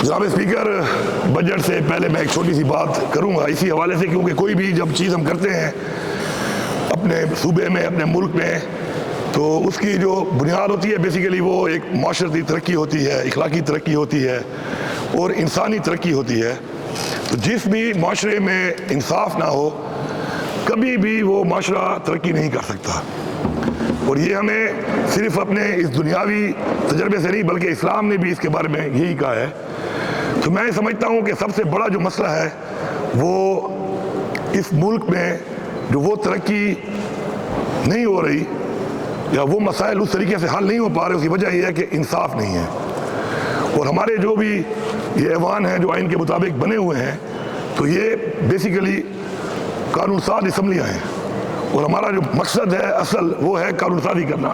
جناب speaker, budget سے پہلے میں ایک چھوٹی سی بات کروں گا اسی حوالے سے، کیونکہ کوئی بھی جب چیز ہم کرتے ہیں اپنے صوبے میں، اپنے ملک میں، تو اس کی جو بنیاد ہوتی ہے بیسیکلی وہ ایک معاشرتی ترقی ہوتی ہے، اخلاقی ترقی ہوتی ہے اور انسانی ترقی ہوتی ہے۔ تو جس بھی معاشرے میں انصاف نہ ہو، کبھی بھی وہ معاشرہ ترقی نہیں کر سکتا۔ اور یہ ہمیں صرف اپنے اس دنیاوی تجربے سے نہیں بلکہ اسلام نے بھی اس کے بارے میں یہی کہا ہے۔ تو میں سمجھتا ہوں کہ سب سے بڑا جو مسئلہ ہے وہ اس ملک میں جو وہ ترقی نہیں ہو رہی یا وہ مسائل اس طریقے سے حل نہیں ہو پا رہے، اس کی وجہ یہ ہے کہ انصاف نہیں ہے۔ اور ہمارے جو بھی یہ ایوان ہیں جو آئین کے مطابق بنے ہوئے ہیں، تو یہ بیسیکلی قانون ساز اسمبلیاں ہیں، اور ہمارا جو مقصد ہے اصل وہ ہے قانون سازی کرنا۔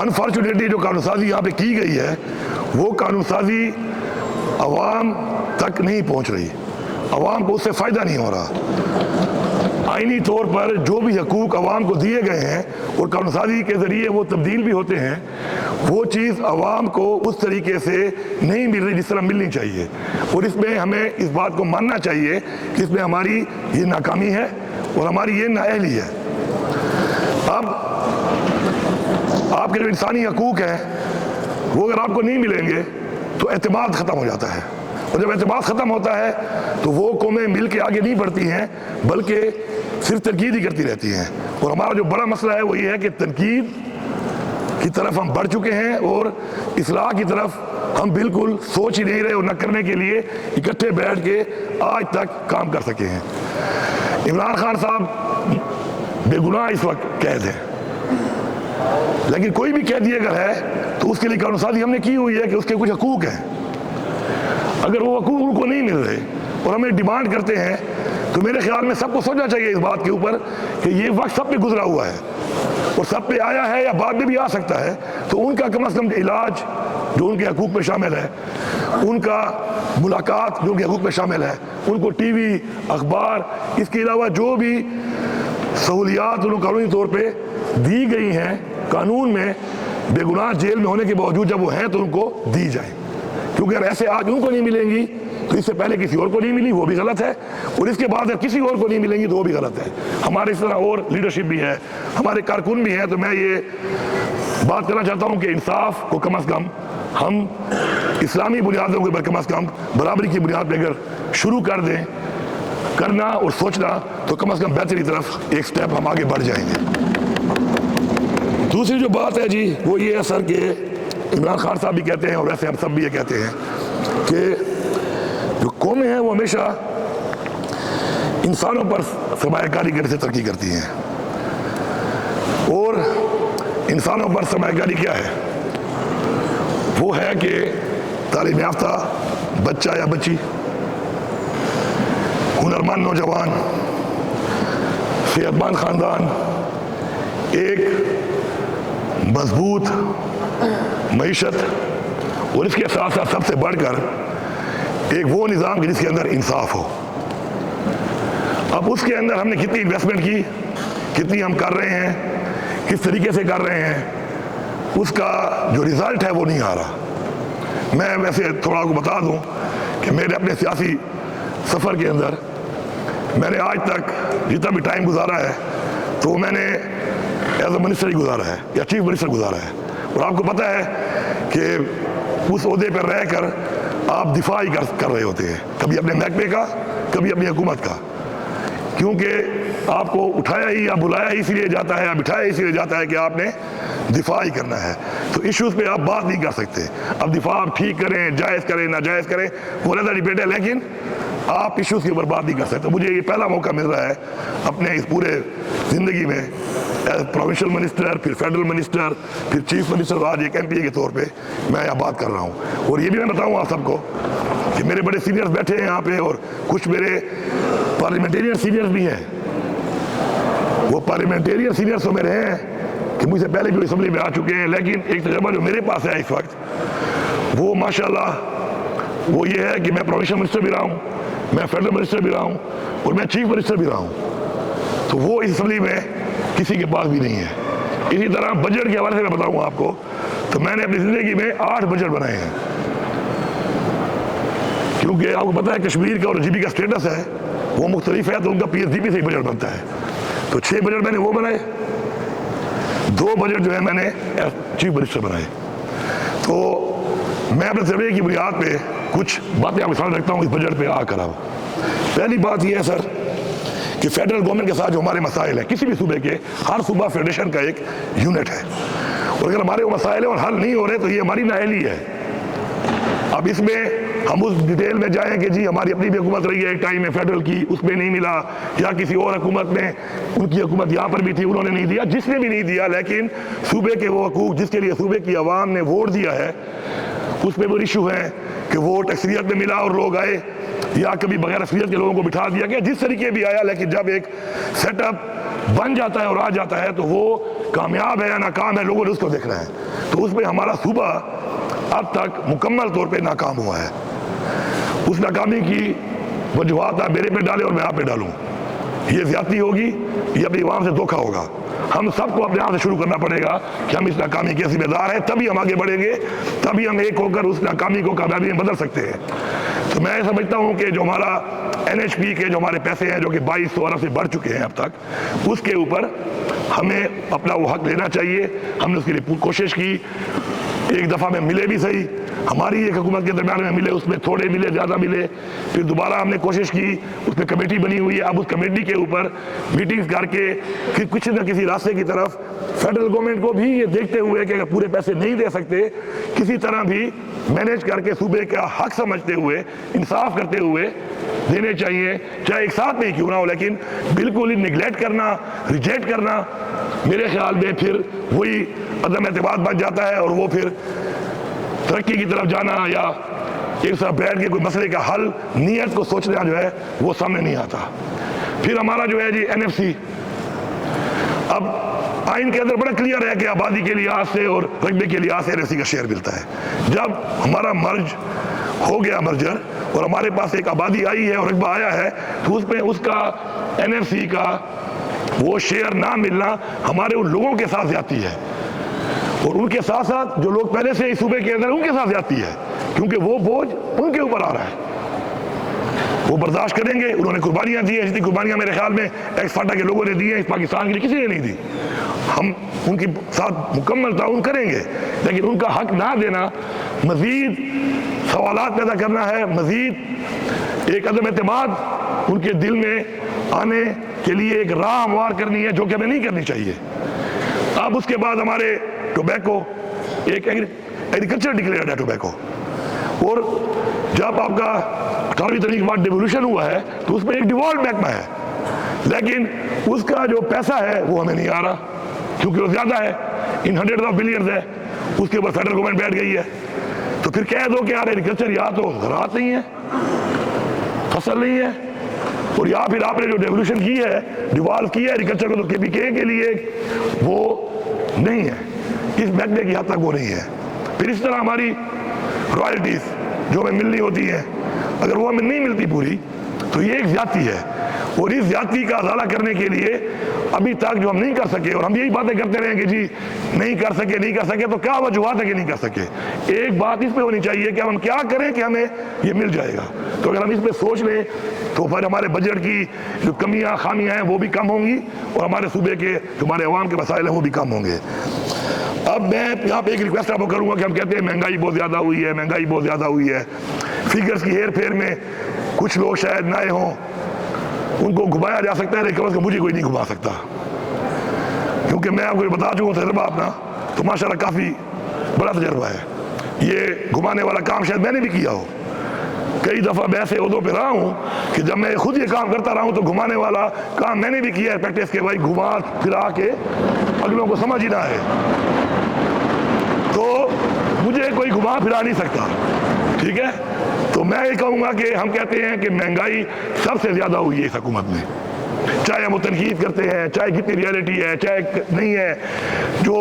انفارچونیٹلی جو قانون سازی یہاں پہ کی گئی ہے وہ قانون سازی عوام تک نہیں پہنچ رہی، عوام کو اس سے فائدہ نہیں ہو رہا۔ آئینی طور پر جو بھی حقوق عوام کو دیے گئے ہیں اور قانون سازی کے ذریعے وہ تبدیل بھی ہوتے ہیں، وہ چیز عوام کو اس طریقے سے نہیں مل رہی جس طرح ملنی چاہیے، اور اس میں ہمیں اس بات کو ماننا چاہیے کہ اس میں ہماری یہ ناکامی ہے اور ہماری یہ نااہلی ہے۔ اب آپ کے جو انسانی حقوق ہیں وہ اگر آپ کو نہیں ملیں گے تو اعتماد ختم ہو جاتا ہے، اور جب اعتماد ختم ہوتا ہے تو وہ قومیں مل کے آگے نہیں بڑھتی ہیں بلکہ صرف تنقید ہی کرتی رہتی ہیں۔ اور ہمارا جو بڑا مسئلہ ہے وہ یہ ہے کہ تنقید کی طرف ہم بڑھ چکے ہیں اور اصلاح کی طرف ہم بالکل سوچ ہی نہیں رہے، اور نہ کرنے کے لیے اکٹھے بیٹھ کے آج تک کام کر سکے ہیں۔ عمران خان صاحب بے گناہ اس وقت قید ہیں، لیکن کوئی بھی قیدی اگر ہے تو اس کے لیے قانون سازی ہم نے کی ہوئی ہے کہ اس کے کچھ حقوق ہیں۔ اگر وہ حقوق ان کو نہیں مل رہے اور ہمیں ڈیمانڈ کرتے ہیں تو میرے خیال میں سب کو سوچنا چاہیے اس بات کے اوپر کہ یہ وقت سب پہ گزرا ہوا ہے اور سب پہ آیا ہے یا بعد میں بھی آ سکتا ہے، تو ان کا کم از کم علاج جو ان کے حقوق میں شامل ہے، ان کا ملاقات جو ان کے حقوق میں شامل ہے، ان کو ٹی وی، اخبار، اس کے علاوہ جو بھی سہولیات ان کو قانونی طور پہ دی گئی ہیں قانون میں، بے گناہ جیل میں ہونے کے باوجود جب وہ ہیں تو ان کو دی جائیں، کیونکہ اگر ایسے آج ان کو نہیں ملیں گی تو اس سے پہلے کسی اور کو نہیں ملی، وہ بھی غلط ہے، اور اس کے بعد اگر کسی اور کو نہیں ملیں گی تو وہ بھی غلط ہے۔ ہمارے اس طرح اور لیڈرشپ بھی ہے، ہمارے کارکن بھی ہیں۔ تو میں یہ بات کرنا چاہتا ہوں کہ انصاف کو کم از کم ہم اسلامی بنیادوں کے اوپر کم از کم برابری کی بنیاد پہ اگر شروع کر دیں کرنا اور سوچنا تو کم از کم بہتری طرف ایک سٹیپ ہم آگے بڑھ جائیں گے۔ دوسری جو بات ہے جی وہ یہ ہے سر کہ عمران خان صاحب بھی کہتے ہیں اور ویسے ہم سب بھی یہ کہتے ہیں کہ جو قومیں ہیں وہ ہمیشہ انسانوں پر سرمایہ کاری کرنے سے ترقی کرتی ہیں، اور انسانوں پر سرمایہ کاری کیا ہے؟ وہ ہے کہ تعلیم یافتہ بچہ یا بچی، ہنرمند نوجوان، صحت مند خاندان، ایک مضبوط معیشت، اور اس کے ساتھ ساتھ سب سے بڑھ کر ایک وہ نظام جس کے اندر انصاف ہو۔ اب اس کے اندر ہم نے کتنی انویسٹمنٹ کی، کتنی ہم کر رہے ہیں، کس طریقے سے کر رہے ہیں، اس کا جو رزلٹ ہے وہ نہیں آ رہا۔ میں ویسے تھوڑا آپ کو بتا دوں کہ میرے اپنے سیاسی سفر کے اندر میں نے آج تک جتنا بھی ٹائم گزارا ہے تو وہ میں نے ایز اے منسٹر ہی گزارا ہے یا چیف منسٹر گزارا ہے، اور آپ کو پتہ ہے کہ اس عہدے پر رہ کر آپ دفاع ہی کر رہے ہوتے ہیں، کبھی اپنے محکمے کا، کبھی اپنی حکومت کا، کیونکہ آپ کو اٹھایا ہی یا بلایا ہی اسی لیے جاتا ہے یا بٹھایا اسی لیے جاتا ہے کہ آپ نے دفاع ہی کرنا ہے۔ تو ایشوز پہ آپ بات نہیں کر سکتے۔ اب دفاع آپ ٹھیک کریں، جائز کریں، ناجائز کریں، وہ علیحدہ ڈبیٹ ہے، لیکن آپ ایشوز کے اوپر بات نہیں کر سکتے۔ مجھے یہ پہلا موقع مل رہا ہے اپنے اس پورے زندگی میں ایز پروونشل منسٹر، پھر فیڈرل منسٹر، پھر چیف منسٹر، آج ایک MP کے طور پہ میں یہاں بات کر رہا ہوں۔ اور یہ بھی میں بتاؤں آپ سب کو کہ میرے بڑے سینئرز بیٹھے ہیں یہاں پہ، اور کچھ میرے پارلیمنٹیرین سینئرز بھی ہیں۔ وہ پارلیمنٹیرین سینئرز تو میرے ہیں کہ مجھ سے پہلے بھی اسمبلی میں آ چکے ہیں، لیکن ایک تجربہ جو میرے پاس ہے اس وقت وہ ماشاءاللہ وہ یہ ہے کہ میں پروونشل منسٹر بھی رہا ہوں، میں فیڈرل منسٹر بھی رہا ہوں، اور میں چیف منسٹر بھی رہا ہوں۔ تو وہ اس اسمبلی میں کسی کے پاس بھی نہیں ہے۔ اسی طرح بجٹ کے حوالے سے میں بتاؤں آپ کو تو میں نے اپنی زندگی میں 8 بجٹ بنائے ہیں، کیونکہ آپ کو پتہ ہے کشمیر کا اور جی بی کا اسٹیٹس ہے وہ مختلف ہے، تو ان کا پی ایس ڈی پی سے ہی بجٹ بنتا ہے. تو 6 بجٹ میں نے وہ بنائے، 2 بجٹ جو ہے میں نے چیف منسٹر بنائے. تو میں اپنے سروے کی بنیاد پہ کچھ باتیں آپ کے سامنے رکھتا ہوں اس بجٹ پہ آ کر. اب پہلی بات یہ ہے سر کہ فیڈرل گورنمنٹ کے ساتھ جو ہمارے مسائل ہیں، کسی بھی صوبے کے، ہر صوبہ فیڈریشن کا ایک یونٹ ہے، اور اگر ہمارے وہ مسائل ہیں اور حل نہیں ہو رہے تو یہ ہماری نااہلی ہے. اب اس میں ہم اس ڈیٹیل میں جائیں کہ جی ہماری اپنی بھی حکومت رہی ہے ایک ٹائم میں فیڈرل کی، اس میں نہیں ملا، یا کسی اور حکومت میں ان کی حکومت یہاں پر بھی تھی انہوں نے نہیں دیا، جس نے بھی نہیں دیا، لیکن صوبے کے وہ حقوق جس کے لیے صوبے کی عوام نے ووٹ دیا ہے اس میں وہ ایشو ہے کہ ووٹ اکثریت میں ملا اور لوگ آئے، یا کبھی بغیر اکثریت کے لوگوں کو بٹھا دیا گیا، جس طریقے بھی آیا، لیکن جب ایک سیٹ اپ بن جاتا ہے اور آ جاتا ہے تو وہ کامیاب ہے یا ناکام ہے، لوگوں نے اس کو دیکھنا ہے. تو اس میں ہمارا صوبہ اب تک مکمل طور پہ ناکام ہوا ہے. اس ناکامی کی وجوہات آپ میرے پہ ڈالیں اور میں آپ پہ ڈالوں، یہ زیادتی ہوگی، یہ اپنی عوام سے دھوکہ ہوگا. ہم سب کو اپنے آپ سے شروع کرنا پڑے گا کہ ہم اس ناکامی کے ذمہ دار ہیں، تبھی ہم آگے بڑھیں گے، تبھی ہم ایک ہو کر اس ناکامی کو کامیابی میں بدل سکتے ہیں. تو میں سمجھتا ہوں کہ جو ہمارا NHP کے جو ہمارے پیسے ہیں جو کہ 2200 ارب سے بڑھ چکے ہیں اب تک، اس کے اوپر ہمیں اپنا وہ حق لینا چاہیے. ہم نے اس کے لیے کوشش کی، ایک دفعہ میں ملے بھی صحیح، ہماری ایک حکومت کے درمیان میں ملے، اس میں تھوڑے ملے زیادہ ملے، پھر دوبارہ ہم نے کوشش کی، اس میں کمیٹی بنی ہوئی ہے. اب اس کمیٹی کے اوپر میٹنگز کر کے کہ کسی نہ کسی راستے کی طرف فیڈرل گورنمنٹ کو بھی یہ دیکھتے ہوئے کہ اگر پورے پیسے نہیں دے سکتے، کسی طرح بھی مینیج کر کے صوبے کا حق سمجھتے ہوئے، انصاف کرتے ہوئے دینے چاہیے، چاہے ایک ساتھ میں ہی کیوں نہ ہو. لیکن بالکل ہی نگلیکٹ کرنا، ریجیکٹ کرنا، میرے خیال میں پھر وہی عدم اعتماد بن جاتا ہے، اور وہ پھر ترقی کی طرف جانا یا ایک طرف بیٹھ کے کوئی مسئلے کا حل نیت کو سوچنا جو ہے وہ سامنے نہیں آتا. پھر ہمارا جو ہے جی NFC، اب آئین کے اندر بڑا کلیئر ہے کہ آبادی کے لحاظ سے اور رقبے کے لحاظ سے NFC کا شیئر ملتا ہے. جب ہمارا مرج ہو گیا مرجر اور ہمارے پاس ایک آبادی آئی ہے اور رقبہ آیا ہے، تو اس میں اس کا NFC کا وہ شیئر نہ ملنا ہمارے ان لوگوں کے ساتھ زیادتی ہے، اور ان کے ساتھ ساتھ جو لوگ پہلے سے اس صوبے کے اندر ان کے ساتھ زیادتی ہے، کیونکہ وہ بوجھ ان کے اوپر آ رہا ہے. وہ برداشت کریں گے، انہوں نے قربانیاں دی ہیں، جتنی قربانیاں میرے خیال میں ایکس فاٹا کے لوگوں نے دی ہیں اس پاکستان کے لیے کسی نے نہیں دی. ہم ان کے ساتھ مکمل تعاون کریں گے، لیکن ان کا حق نہ دینا مزید سوالات پیدا کرنا ہے، مزید ایک عدم اعتماد ان کے دل میں آنے کے لیے ایک راہ ہموار کرنی ہے، جو کہ ہمیں نہیں کرنی چاہیے. اب اس کے بعد ہمارے ٹوبیکو ایک ایگریکلچر ڈکلیئرڈ ہے ٹوبیکو، اور جب آپ کا 18ویں ترمیم کے بعد ڈیولیوشن ہوا ہے تو اس میں ایک ڈیوالٹ محکمہ ہے، لیکن اس کا جو پیسہ ہے وہ ہمیں نہیں آ رہا کیونکہ وہ زیادہ ہے، ان ہنڈریڈ آف بلینز ہے، اس کے اوپر فیڈرل گورنمنٹ بیٹھ گئی ہے. تو پھر کہہ دو کہ یار ایگریکلچر یا تو زراعت نہیں ہے، فصل نہیں ہے، اور یا پھر آپ نے جو ڈیولیوشن کی ہے، ڈیوالو کی ہے ایگریکلچر کو، تو KPK کے لیے وہ نہیں ہے، اس محکمے کی حد تک وہ نہیں ہے. پھر اس طرح ہماری رائلٹیز جو ہمیں ملنی ہوتی ہیں، اگر وہ ہمیں نہیں ملتی پوری تو یہ ایک زیادتی ہے، اور اس زیادتی کا ازالہ کرنے کے لیے ابھی تک جو ہم نہیں کر سکے، اور ہم یہی باتیں کرتے رہے کہ جی نہیں کر سکے تو کیا وجوہات ہے کہ نہیں کر سکے. ایک بات اس پہ ہونی چاہیے کہ ہم کیا کریں کہ ہمیں یہ مل جائے گا. تو اگر ہم اس پہ سوچ لیں تو پھر ہمارے بجٹ کی جو کمیاں خامیاں ہیں وہ بھی کم ہوں گی، اور ہمارے صوبے کے جو ہمارے عوام کے مسائل ہیں وہ بھی کم ہوں گے. اب میں یہاں پہ ایک ریکویسٹ آپ کو کروں گا کہ ہم کہتے ہیں مہنگائی بہت زیادہ ہوئی ہے، مہنگائی بہت زیادہ ہوئی ہے. فگرز کی ہیر پھیر میں کچھ لوگ شاید نئے ہوں، ان کو گھمایا جا سکتا ہے، لیکن مجھے کوئی نہیں گھما سکتا، کیونکہ میں آپ کو بتا چکا ہوں تجربہ اپنا تو ماشاءاللہ کافی بڑا تجربہ ہے. یہ گھمانے والا کام شاید میں نے بھی کیا ہو، کئی دفعہ میں ایسے عہدوں پہ رہا ہوں کہ جب میں خود یہ کام کرتا رہا ہوں تو گھمانے والا کام میں نے بھی کیا ہے، پریکٹس کے بھائی گھما پھرا کے اگلوں کو سمجھ ہی نہ ہے، تو مجھے کوئی گھما پھرا نہیں سکتا. ٹھیک ہے، تو میں یہ کہوں گا کہ ہم کہتے ہیں کہ مہنگائی سب سے زیادہ ہوئی ہے اس حکومت میں، چاہے ہم تنقید کرتے ہیں، چاہے کتنی ریالٹی ہے، چاہے نہیں ہے، جو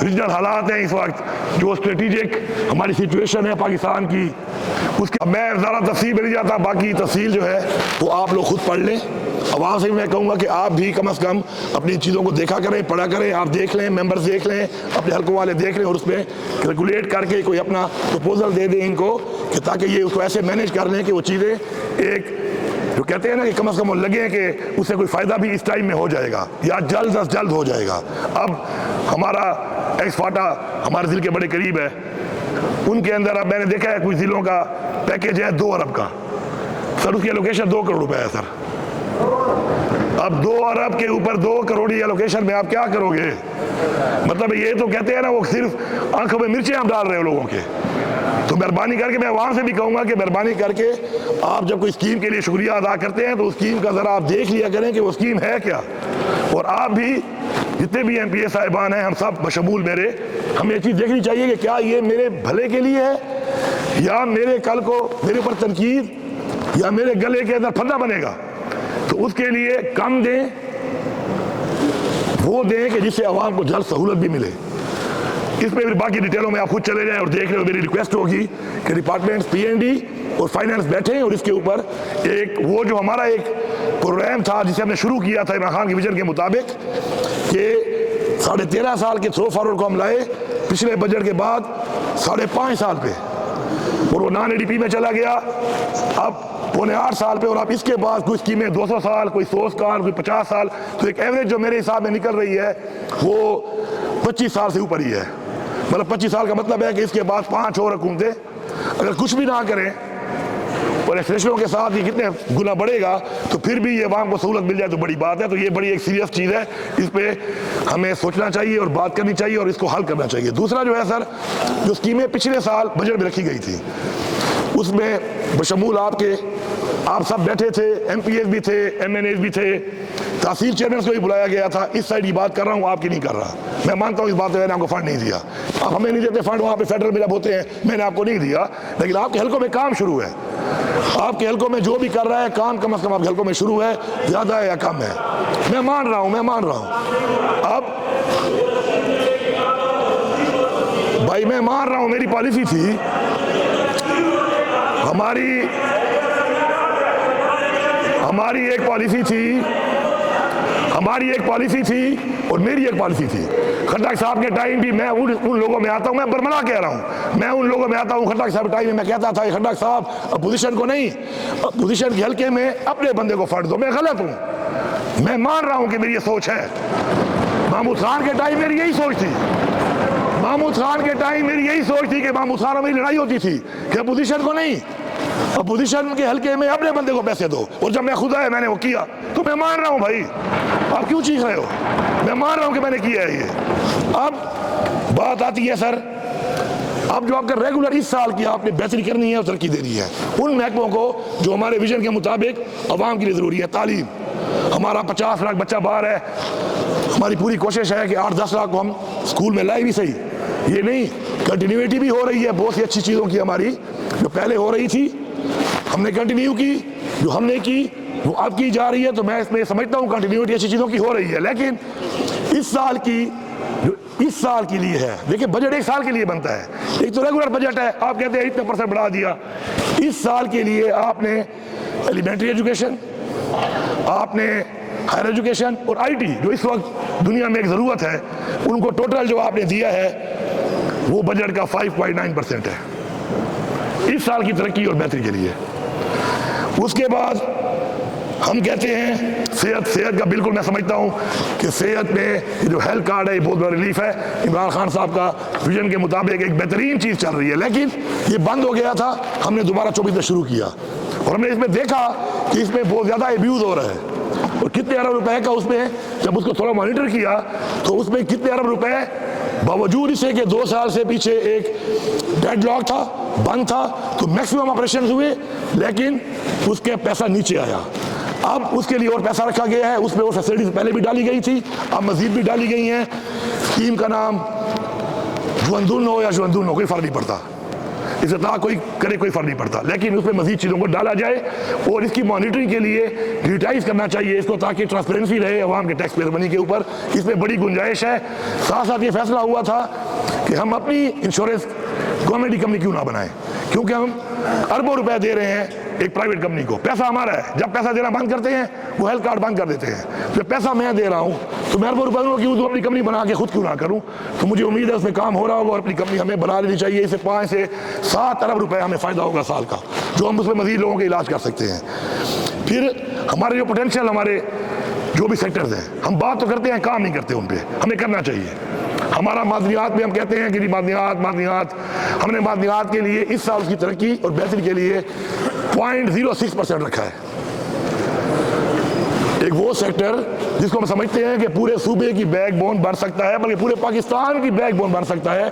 ریجنل حالات ہیں اس وقت، جو اسٹریٹجک ہماری سچویشن ہے پاکستان کی، اس کا میں زیادہ تفصیل میں نہیں جاتا. باقی تفصیل جو ہے وہ آپ لوگ خود پڑھ لیں. عوام سے میں کہوں گا کہ آپ بھی کم از کم اپنی چیزوں کو دیکھا کریں، پڑھا کریں، آپ دیکھ لیں، ممبرز دیکھ لیں، اپنے حلقوں والے دیکھ لیں، اور اس میں کیلکولیٹ کر کے کوئی اپنا پروپوزل دے دیں ان کو کہ تاکہ یہ اس کو ایسے مینیج کر لیں کہ وہ چیزیں ایک جو کہتے ہیں نا کہ کم از کم وہ لگے کہ اس سے کوئی فائدہ بھی اس ٹائم میں ہو جائے گا یا جلد از جلد ہو جائے گا. اب ہمارا ایکس فاٹا ہمارے ضلع کے بڑے قریب ہے, ان کے اندر اب میں نے دیکھا ہے کچھ ضلعوں کا پیکیج ہے 2 ارب کا سر, اس کی الوکیشن 2 کروڑ روپے ہے سر. اب 2 ارب کے اوپر 2 کروڑ کی الوکیشن میں آپ کیا کرو گے؟ مطلب یہ تو کہتے ہیں نا وہ صرف آنکھوں میں مرچیں ہم ڈال رہے ہیں لوگوں کے. تو مہربانی کر کے میں وہاں سے بھی کہوں گا کہ مہربانی کر کے آپ جب کوئی اسکیم کے لیے شکریہ ادا کرتے ہیں تو اسکیم کا ذرا آپ دیکھ لیا کریں کہ وہ اسکیم ہے کیا. اور آپ بھی جتنے بھی ایم پی اے صاحبان ہیں, ہم سب بشمول میرے, ہمیں یہ چیز دیکھنی چاہیے کہ کیا یہ میرے بھلے کے لیے ہے یا میرے کل کو میرے اوپر تنقید یا میرے گلے کے اندر پھندا بنے گا. تو اس کے لیے کم دیں, وہ دیں کہ جس سے عوام کو جلد سہولت بھی ملے. اس پہ باقی ڈیٹیلوں میں آپ خود چلے جائیں اور دیکھ لیں. میری ریکویسٹ ہوگی کہ ڈپارٹمنٹ پی این ڈی اور فائنانس بیٹھیں اور اس کے اوپر ایک وہ جو ہمارا ایک پروگرام تھا جسے ہم نے شروع کیا تھا عمران خان کی ویژن کے مطابق کہ 13.5 سال کے تھرو فارورڈ کو ہم لائے پچھلے بجٹ کے بعد 5.5 سال پہ, اور وہ نان اے ڈی پی میں چلا گیا اب 7.25 سال پہ. اور اب اس کے بعد کوئی اسکیمیں 200 سال, کوئی 100 سال, کوئی 50 سال. تو ایک ایوریج جو میرے حساب میں نکل رہی ہے وہ 25 سال سے اوپر ہی ہے. مطلب 25 سال کا مطلب ہے کہ اس کے بعد 5 اور حکومتیں اگر کچھ بھی نہ کریں اور ایکسپریشنوں کے ساتھ یہ کتنے گنا بڑھے گا تو پھر بھی یہ عوام کو سہولت مل جائے تو بڑی بات ہے. تو یہ بڑی ایک سیریس چیز ہے, اس پہ ہمیں سوچنا چاہیے اور بات کرنی چاہیے اور اس کو حل کرنا چاہیے. دوسرا جو ہے سر, جو اسکیمیں پچھلے سال بجٹ میں رکھی گئی تھی اس میں بشمول آپ سب بیٹھے تھے, ایم پی ایس بھی تھے, ایم این ایس بھی تھے, تحصیل چیئرمین کو بھی بلایا گیا تھا. اس سائڈ یہ بات کر رہا ہوں, آپ کی نہیں کر رہا. میں مانتا ہوں اس بات میں نے آپ کو فنڈ نہیں دیا, آپ ہمیں نہیں دیتے فنڈ, وہاں پہ فیڈرل میں جب ہوتے ہیں میں نے آپ کو نہیں دیا, لیکن آپ کے حلقوں میں کام شروع ہے. آپ کے حلقوں میں جو بھی کر رہا ہے کام کم از کم آپ کے حلقوں میں شروع ہے, زیادہ ہے یا کم ہے. میں مان رہا ہوں. اب بھائی میں مان رہا ہوں, میری پالیسی تھی, ہماری ایک پالیسی تھی اور میری ایک پالیسی تھی. خٹک صاحب کے ٹائم بھی میں ان لوگوں میں آتا ہوں, میں برملا کہہ رہا ہوں, میں ان لوگوں میں آتا ہوں. خٹک صاحب ٹائم میں میں کہتا تھا کہ خٹک صاحب اپوزیشن کو نہیں, اپوزیشن کے حلقے میں اپنے بندے کو فنڈ دو. میں غلط ہوں, میں مان رہا ہوں کہ میری یہ سوچ ہے. محمود خان کے ٹائم میری یہی سوچ تھی, کہ محمود خان اور میری لڑائی ہوتی تھی کہ اپوزیشن کو نہیں, اپوزیشن کے حلقے میں اپنے بندے کو پیسے دو. اور جب میں خود آیا میں نے وہ کیا, تو میں مان رہا ہوں. بھائی آپ کیوں چیخ رہے ہو؟ میں مان رہا ہوں کہ میں نے کیا ہے یہ. اب بات آتی ہے سر, اب جو آپ کا ریگولر اس سال کی آپ نے بہتری کرنی ہے اور ترقی دینی ہے ان محکموں کو جو ہمارے ویژن کے مطابق عوام کے لیے ضروری ہے. تعلیم, ہمارا 50 لاکھ بچہ باہر ہے, ہماری پوری کوشش ہے کہ 8-10 لاکھ کو ہم اسکول میں لائے بھی صحیح. یہ نہیں, کنٹینیوٹی بھی ہو رہی ہے بہت سی اچھی چیزوں کی ہماری, جو پہلے ہو رہی تھی ہم نے کنٹینیو کی, جو ہم نے کی وہ اب کی جا رہی ہے. تو میں اس میں سمجھتا ہوں کنٹینیوٹی اچھی چیزوں کی ہو رہی ہے. لیکن اس سال کی جو اس سال کے لیے ہے, دیکھیں بجٹ 1 سال کے لیے بنتا ہے, ایک تو ریگولر بجٹ ہے, آپ کہتے ہیں اتنے % بڑھا دیا. اس سال کے لیے آپ نے ایلیمنٹری ایجوکیشن, آپ نے ہائر ایجوکیشن اور آئی ٹی جو اس وقت دنیا میں ایک ضرورت ہے, ان کو ٹوٹل جو آپ نے دیا ہے وہ بجٹ کا 5.9% ہے اس سال کی ترقی اور بہتری کے لیے. اس کے بعد ہم کہتے ہیں صحت کا بالکل میں سمجھتا ہوں کہ صحت میں یہ جو ہیلتھ کارڈ ہے یہ بہت بڑا ریلیف ہے. عمران خان صاحب کا ویژن کے مطابق ایک بہترین چیز چل رہی ہے, لیکن یہ بند ہو گیا تھا. ہم نے دوبارہ 24 میں شروع کیا اور ہم نے اس میں دیکھا کہ اس میں بہت زیادہ ایبیوز ہو رہا ہے. اور کتنے ارب روپے کا اس میں, جب اس کو تھوڑا مانیٹر کیا تو اس میں کتنے ارب روپے, باوجود اسے کہ 2 سال سے پیچھے ایک ڈیڈ لاک تھا, بند تھا, تو میکسیمم آپریشن ہوئے لیکن اس کے پیسہ نیچے آیا. اب اس کے لیے اور پیسہ رکھا گیا ہے, اس میں اور فیسلٹیز پہلے بھی ڈالی گئی تھی, اب مزید بھی ڈالی گئی ہیں. اسکیم کا نام جوندون ہو یا جوندون ہو کوئی فرق نہیں پڑتا, افتتاح کوئی کرے کوئی فرق نہیں پڑتا, لیکن اس میں مزید چیزوں کو ڈالا جائے اور اس کی مانیٹرنگ کے لیے ڈیجیٹائز کرنا چاہیے اس کو, تاکہ ٹرانسپیرنسی رہے عوام کے ٹیکس پیئر منی کے اوپر. اس میں بڑی گنجائش ہے. ساتھ ساتھ یہ فیصلہ ہوا تھا کہ ہم اپنی انشورنس گورنمنٹ کی کمپنی کیوں نہ بنائیں, کیونکہ ہم اربوں روپے دے رہے ہیں ایک پرائیویٹ کمپنی کو، پیسہ ہمارا ہے، جب پیسہ دینا بند کرتے ہیں وہ ہیلتھ کارڈ بند کر دیتے ہیں، جب پیسہ میں دے رہا ہوں تو میں کیوں تو اپنی کمپنی بنا کے خود کیوں نہ کروں؟ تو مجھے امید ہے اس میں کام ہو رہا ہوگا اور اپنی کمپنی ہمیں بنا لینی چاہیے، اس سے 5 سے 7 ارب روپے ہمیں فائدہ ہوگا سال کا، جو ہم اس میں مزید لوگوں کا علاج کر سکتے ہیں۔ پھر ہمارے جو پوٹینشیل، ہمارے جو بھی سیکٹرز ہیں، ہم بات تو کرتے ہیں، کام نہیں کرتے ان پہ، ہمیں کرنا چاہیے۔ ہمارا معدنیات میں ہم کہتے ہیں کہ معدنیات ہم نے معدنیات کے لیے اس سال اس کی ترقی اور بہتری کے لیے 0.06% رکھا ہے۔ ایک وہ سیکٹر جس کو ہم سمجھتے ہیں کہ پورے صوبے کی بیک بون بن سکتا ہے، بلکہ پورے پاکستان کی بیک بون بن سکتا ہے،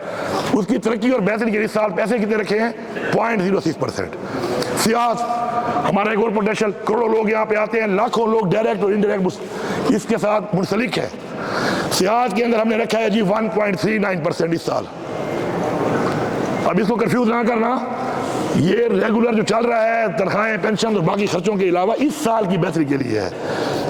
اس کی ترقی اور بہتری کے لیے اس سال پیسے کتنے رکھے ہیں؟ 0.06%۔ سیاحت ہمارا ایک اور پوٹینشیل، کروڑوں لوگ یہاں پہ آتے ہیں، لاکھوں لوگ ڈائریکٹ اور انڈائریکٹ اس کے ساتھ منسلک ہے۔ سیاحت کے اندر ہم نے رکھا ہے جی 1.39% اس سال۔ اب اس کو کنفیوز نہ کرنا، یہ ریگولر جو چل رہا ہے تنخواہیں، پینشن اور باقی خرچوں کے علاوہ اس سال کی بہتری کے لیے ہے۔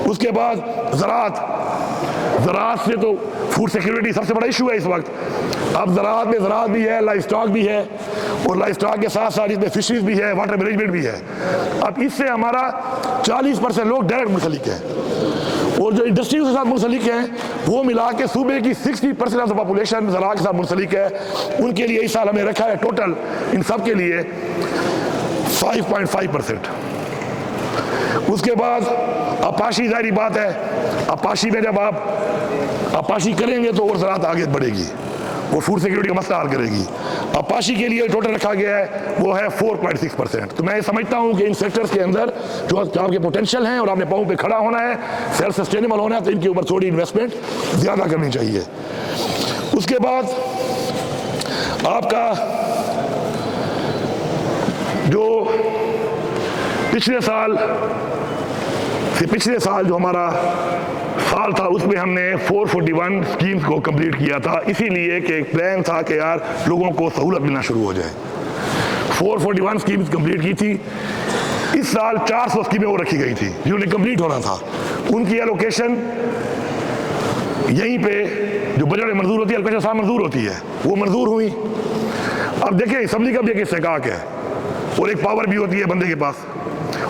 اس کے بعد زراعت سے تو فوڈ سیکیورٹی سب سے بڑا ایشو ہے اس وقت۔ اب زراعت بھی ہے، لائف اسٹاک بھی ہے، اور لائف اسٹاک کے ساتھ ساتھ اس میں فشریز بھی ہے، واٹر مینجمنٹ بھی ہے۔ اب اس سے ہمارا 40% لوگ ڈائریکٹ منسلک ہیں، اور جو انڈسٹریز کے ساتھ منسلک ہیں وہ ملا کے صوبے کی 60% آف پاپولیشن زراعت کے ساتھ منسلک ہے۔ ان کے لیے اس سال ہمیں رکھا ہے ٹوٹل ان سب کے لیے 5.5%۔ اس کے بعد آپاشی، ظاہری بات ہے آپاشی میں جب آپ آپاشی کریں گے تو اور زراعت آگے بڑھے گی اور فوڈ سیکیورٹی کا مسئلہ حل کرے گی۔ آپاشی کے لیے ٹوٹل رکھا گیا ہے وہ ہے 4.6%۔ تو میں سمجھتا ہوں کہ ان سیکٹرز کے اندر جو آپ کے پوٹینشیل ہیں اور آپ نے پاؤں پہ کھڑا ہونا ہے، سیلف سسٹینیبل ہونا ہے، تو ان کے اوپر تھوڑی انویسٹمنٹ زیادہ کرنی چاہیے۔ اس کے بعد آپ کا جو پچھلے سال جو ہمارا سال تھا اس میں ہم نے 441 اسکیمز کو کمپلیٹ کیا تھا، اسی لیے کہ ایک پلان تھا کہ یار لوگوں کو سہولت ملنا شروع ہو جائے۔ 441 اسکیمز کمپلیٹ کی تھی۔ اس سال 400 اسکیمیں وہ رکھی گئی تھی جنہوں نے کمپلیٹ ہونا تھا، ان کی ایلوکیشن یہیں پہ جو بجٹ میں منظور ہوتی ہے، الپیشن صاحب منظور ہوتی ہے، وہ منظور ہوئی۔ اب دیکھیں اسمبلی کا بھی ایک استحقاق ہے اور ایک پاور بھی ہوتی ہے بندے کے پاس۔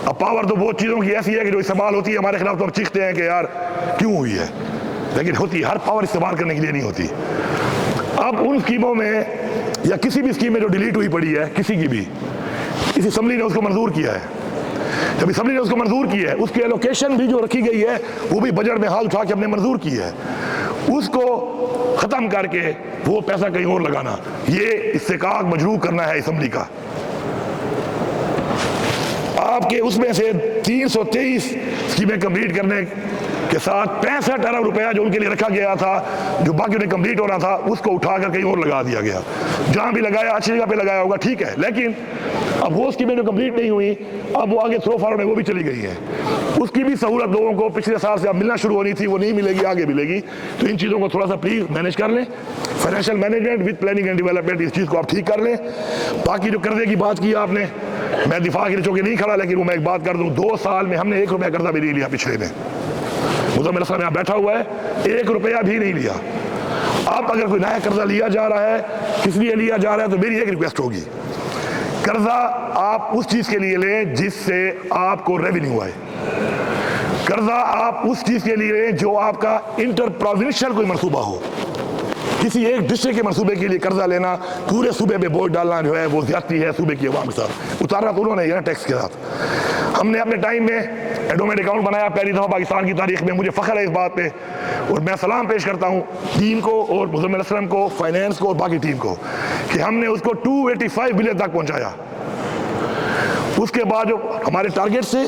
اب پاور تو بہت چیزوں کی ایسی ہے کہ جو استعمال ہوتی ہے ہمارے خلاف، تو ہم چیختے ہیں کہ یار کیوں ہوئی ہے، لیکن ہوتی ہے، ہر پاور استعمال کرنے کے لیے نہیں ہوتی۔ اب ان اسکیموں میں یا کسی بھی اسکیم میں جو ڈیلیٹ ہوئی پڑی ہے کسی کی بھی، اس اسمبلی نے اس کو منظور کیا ہے۔ جب اسمبلی نے اس کو منظور کیا ہے، اس کی ایلوکیشن بھی جو رکھی گئی ہے وہ بھی بجٹ میں ہاتھ اٹھا کے ہم نے منظور کی ہے، اس کو ختم کر کے وہ پیسہ کہیں اور لگانا، یہ استحقاق مجروح کرنا ہے اسمبلی کا۔ آپ کے اس میں سے 323 اسکیمیں کمپلیٹ کرنے کے ساتھ 65 ارب روپیہ جو ان کے لیے رکھا گیا تھا، جو باقی انہیں کمپلیٹ ہونا تھا، اس کو اٹھا کر کہیں اور لگا دیا گیا۔ جہاں بھی لگایا اچھی جگہ پہ لگایا ہوگا، ٹھیک ہے، لیکن اب وہ اسکیمیں جو کمپلیٹ نہیں ہوئی، اب وہ آگے تھرو فارورڈ میں وہ بھی چلی گئی ہیں۔ اس کی بھی سہولت لوگوں کو پچھلے سال سے اب ملنا شروع ہونی تھی، وہ نہیں ملے گی، آگے ملے گی۔ تو ان چیزوں کو تھوڑا سا پلیز مینیج کر لیں، financial management with planning and development, اس چیز کو آپ ٹھیک کر لیں۔ باقی جو قرضے کی بات کی آپ نے، میں دفاع کے لیے چونکہ نہیں کھڑا، لیکن وہ میں ایک بات کر دوں، 2 سال میں ہم نے 1 روپیہ قرضہ بھی نہیں لیا پچھلے میں۔ مزمل صاحب یہاں بیٹھا ہوا ہے، 1 روپیہ بھی نہیں لیا۔ اب اگر کوئی نیا قرضہ لیا جا رہا ہے، کس لیے لیا جا رہا ہے، تو میری ایک ریکویسٹ ہوگی، قرضہ آپ اس چیز کے لیے لیں جس سے آپ کو ریونیو آئے۔ قرضہ آپ اس چیز کے لیے لیں جو آپ کا انٹر پروونشل کوئی منصوبہ ہو۔ کسی ایک ڈسٹرکٹ کے منصوبے کے لیے قرضہ لینا، پورے صوبے پہ بوجھ ڈالنا جو ہے وہ زیادتی ہے صوبے کی عوام کے ساتھ۔ اتارنا تو انہوں نے ہے ٹیکس کے ساتھ۔ ہم نے اپنے ٹائم میں اینڈومنٹ اکاؤنٹ بنایا پہلی دفعہ پاکستان کی تاریخ میں، مجھے فخر ہے اس بات پہ، اور میں سلام پیش کرتا ہوں ٹیم کو اور مزمل اسلم کو، فائنینس کو اور باقی ٹیم کو، کہ ہم نے اس کو 285 بلین تک پہنچایا۔ اس کے بعد جو ہمارے ٹارگیٹ سے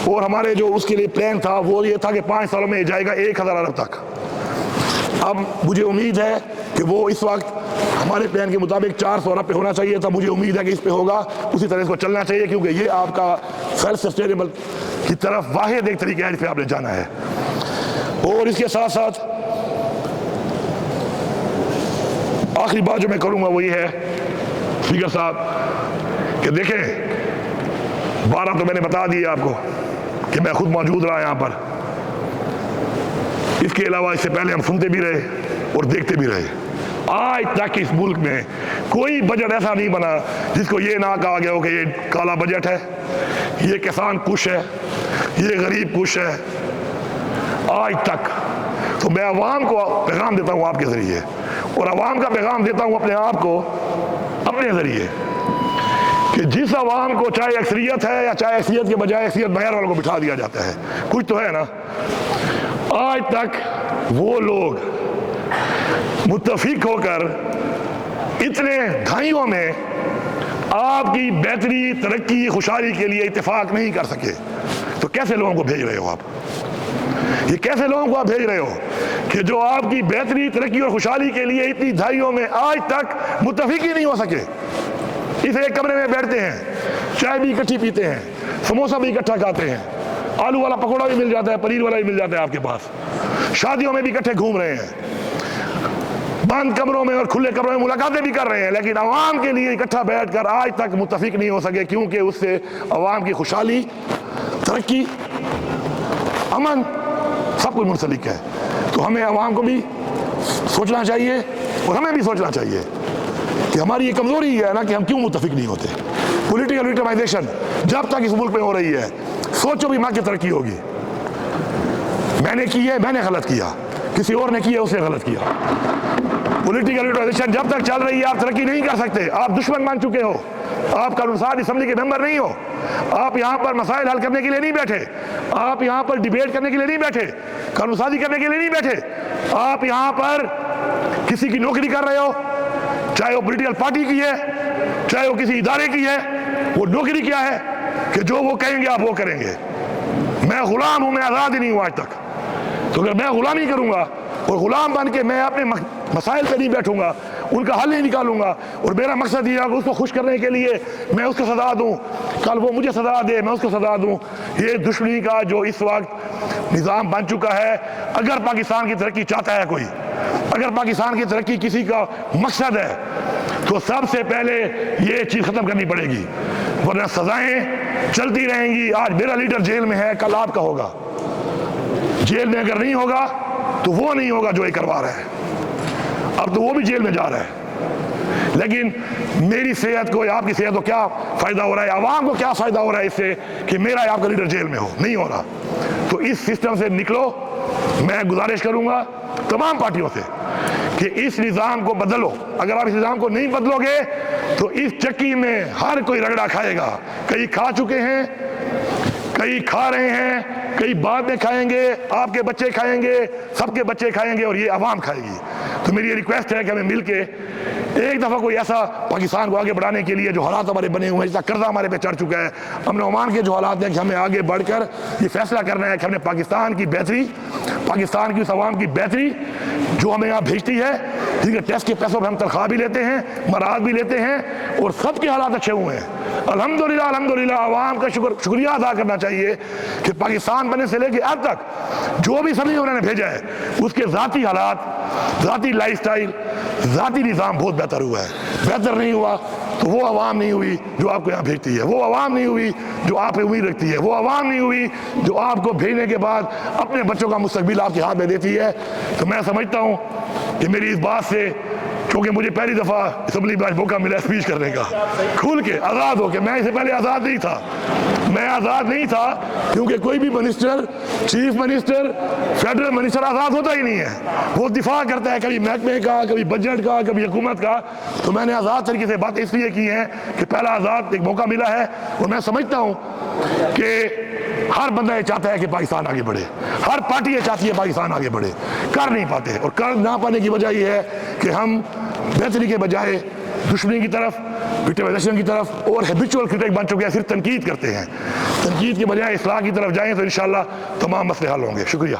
اور ہمارے جو اس کے لیے پلان تھا وہ یہ تھا کہ 5 سالوں میں یہ جائے گا 1000 ارب تک۔ اب مجھے امید ہے کہ وہ اس وقت ہمارے پلان کے مطابق 400 ارب پہ ہونا چاہیے تھا، مجھے امید ہے کہ اس پہ ہوگا، اسی طرح اس کو چلنا چاہیے، کیونکہ یہ آپ کا سیلف سسٹینیبل کی طرف واحد ایک طریقہ ہے جس پہ آپ نے جانا ہے۔ اور اس کے ساتھ ساتھ آخری بات جو میں کروں گا وہ یہ ہے اسپیکر صاحب کہ دیکھیں 12 تو میں نے بتا دی آپ کو کہ میں خود موجود رہا یہاں پر، اس کے علاوہ اس سے پہلے ہم سنتے بھی رہے اور دیکھتے بھی رہے۔ آج تک اس ملک میں کوئی بجٹ ایسا نہیں بنا جس کو یہ نہ کہا گیا ہو کہ یہ کالا بجٹ ہے، یہ کسان کش ہے، یہ غریب کش ہے، آج تک۔ تو میں عوام کو پیغام دیتا ہوں آپ کے ذریعے، اور عوام کا پیغام دیتا ہوں اپنے آپ کو اپنے ذریعے، کہ جس عوام کو چاہے اکثریت ہے یا چاہے اکثریت کے بجائے اکثریت معیار والوں کو بٹھا دیا جاتا ہے، کچھ تو ہے نا۔ آج تک وہ لوگ متفق ہو کر اتنے دہائیوں میں آپ کی بہتری، ترقی، خوشحالی کے لیے اتفاق نہیں کر سکے، تو کیسے لوگوں کو بھیج رہے ہو آپ؟ یہ کیسے لوگوں کو آپ بھیج رہے ہو کہ جو آپ کی بہتری، ترقی اور خوشحالی کے لیے اتنی دہائیوں میں آج تک متفق ہی نہیں ہو سکے؟ اس ایک کمرے میں بیٹھتے ہیں، چائے بھی اکٹھی پیتے ہیں، سموسہ بھی اکٹھا کھاتے ہیں، آلو والا پکوڑا بھی مل جاتا ہے، پنیر والا بھی مل جاتا ہے آپ کے پاس، شادیوں میں بھی اکٹھے گھوم رہے ہیں، بند کمروں میں اور کھلے کمروں میں ملاقاتیں بھی کر رہے ہیں، لیکن عوام کے لیے اکٹھا بیٹھ کر آج تک متفق نہیں ہو سکے، کیونکہ اس سے عوام کی خوشحالی، ترقی، امن سب کچھ منسلک ہے۔ تو ہمیں عوام کو بھی سوچنا چاہیے اور ہمیں بھی سوچنا چاہیے کہ ہماری یہ کمزوری ہے نا کہ ہم کیوں متفق نہیں ہوتے۔ پولیٹیکل وکٹمائزیشن جب تک اس ملک میں ہو رہی ہے، سوچو بھی ماں کی ترقی ہوگی۔ میں نے کی ہے، میں نے غلط کیا، کسی اور نے کی ہے، اس نے غلط کیا۔ پولیٹیکل وکٹمائزیشن جب تک چل رہی ہے آپ ترقی نہیں کر سکتے، آپ دشمن بن چکے ہو، آپ قانون ساز اسمبلی کے ممبر نہیں ہو، آپ یہاں پر مسائل حل کرنے کے لیے نہیں بیٹھے، آپ یہاں پر ڈیبیٹ کرنے کے لیے نہیں بیٹھے، قانون سازی کرنے کے لیے نہیں بیٹھے، آپ یہاں پر کسی کی نوکری کر رہے ہو، چاہے وہ پولیٹیکل پارٹی کی ہے، چاہے وہ کسی ادارے کی ہے۔ وہ نوکری کیا ہے کہ جو وہ کہیں گے آپ وہ کریں گے۔ میں غلام ہوں، میں آزاد ہی نہیں ہوں آج تک۔ تو اگر میں غلامی کروں گا اور غلام بن کے میں اپنے مسائل پہ نہیں بیٹھوں گا، ان کا حل نہیں نکالوں گا، اور میرا مقصد یہ ہے کہ اس کو خوش کرنے کے لیے میں اس کو سزا دوں، کل وہ مجھے سزا دے، میں اس کو سزا دوں، یہ دشمنی کا جو اس وقت نظام بن چکا ہے۔ اگر پاکستان کی ترقی چاہتا ہے کوئی، اگر پاکستان کی ترقی کسی کا مقصد ہے، تو سب سے پہلے یہ چیز ختم کرنی پڑے گی، ورنہ سزائیں چلتی رہیں گی۔ آج میرا لیڈر جیل میں ہے، کل آپ کا ہوگا۔ جیل میں اگر نہیں ہوگا تو وہ نہیں ہوگا جو یہ کروا رہا ہے، اب تو وہ بھی جیل میں جا رہا ہے۔ لیکن میری صحت کو یا آپ کی صحت کو کیا فائدہ ہو رہا ہے، عوام کو کیا فائدہ ہو رہا ہے اس سے کہ میرا یا آپ کا لیڈر جیل میں ہو؟ نہیں ہو رہا۔ تو اس سسٹم سے نکلو۔ میں گزارش کروں گا تمام پارٹیوں سے کہ اس نظام کو بدلو۔ اگر آپ اس نظام کو نہیں بدلو گے تو اس چکی میں ہر کوئی رگڑا کھائے گا۔ کئی کھا چکے ہیں، کئی کھا رہے ہیں، کئی بعد میں کھائیں گے، آپ کے بچے کھائیں گے، سب کے بچے کھائیں گے، اور یہ عوام کھائے گی۔ تو میری یہ ریکویسٹ ہے کہ ہمیں مل کے ایک دفعہ کوئی ایسا پاکستان کو آگے بڑھانے کے لیے جو حالات ہمارے بنے ہوئے ہیں، جس کا قرضہ ہمارے پہ چڑھ چکا ہے، امن و امان کے جو حالات ہیں، کہ ہمیں آگے بڑھ کر یہ فیصلہ کرنا ہے کہ ہم نے پاکستان کی بہتری، پاکستان کی اس عوام کی بہتری جو ہمیں یہاں بھیجتی ہے، جن کے ٹیکس کے پیسوں پہ ہم تنخواہ بھی لیتے ہیں، مراد بھی لیتے ہیں، اور سب کے حالات اچھے ہوئے ہیں۔ الحمدللہ الحمدللہ عوام کا شکریہ ادا کرنا چاہیے کہ پاکستان بننے سے لے کے اب تک جو بھی سبھی انہوں نے بھیجا ہے، اس کے ذاتی حالات، ذاتی لائف سٹائل، ذاتی نظام بہت بہتر ہوا ہے۔ بہتر نہیں ہوا تو وہ عوام نہیں ہوئی جو آپ کو یہاں بھیجتی ہے، وہ عوام نہیں ہوئی جو آپ پہ امید رکھتی ہے، وہ عوام نہیں ہوئی جو آپ کو بھیجنے کے بعد اپنے بچوں کا مستقبل آپ کے ہاتھ میں دیتی ہے۔ تو میں سمجھتا ہوں کہ میری اس بات سے، کیونکہ مجھے پہلی دفعہ اسمبلی میں موقع ملا اسپیچ کرنے کا، کھل کے آزاد ہو کے، میں اس سے پہلے آزاد نہیں تھا، میں آزاد نہیں تھا، کیونکہ کوئی بھی minister, chief minister, federal minister آزاد ہوتا ہی نہیں ہے، وہ دفاع کرتا ہے کبھی محکمے کا، کبھی بجٹ کا، کبھی حکومت کا۔ تو میں نے آزاد طریقے سے بات اس لیے کی ہے کہ پہلا آزاد ایک موقع ملا ہے، اور میں سمجھتا ہوں کہ ہر بندہ یہ چاہتا ہے کہ پاکستان آگے بڑھے، ہر پارٹی یہ چاہتی ہے پاکستان آگے بڑھے، کر نہیں پاتے، اور کر نہ پانے کی وجہ یہ ہے کہ ہم بہتری کے بجائے دشمنی کی طرف، وکٹمائزیشن کی طرف اور ہیبیچول کرٹک بن چکے ہیں، صرف تنقید کرتے ہیں۔ تنقید کے بجائے اصلاح کی طرف جائیں تو انشاءاللہ تمام مسئلے حل ہوں گے۔ شکریہ۔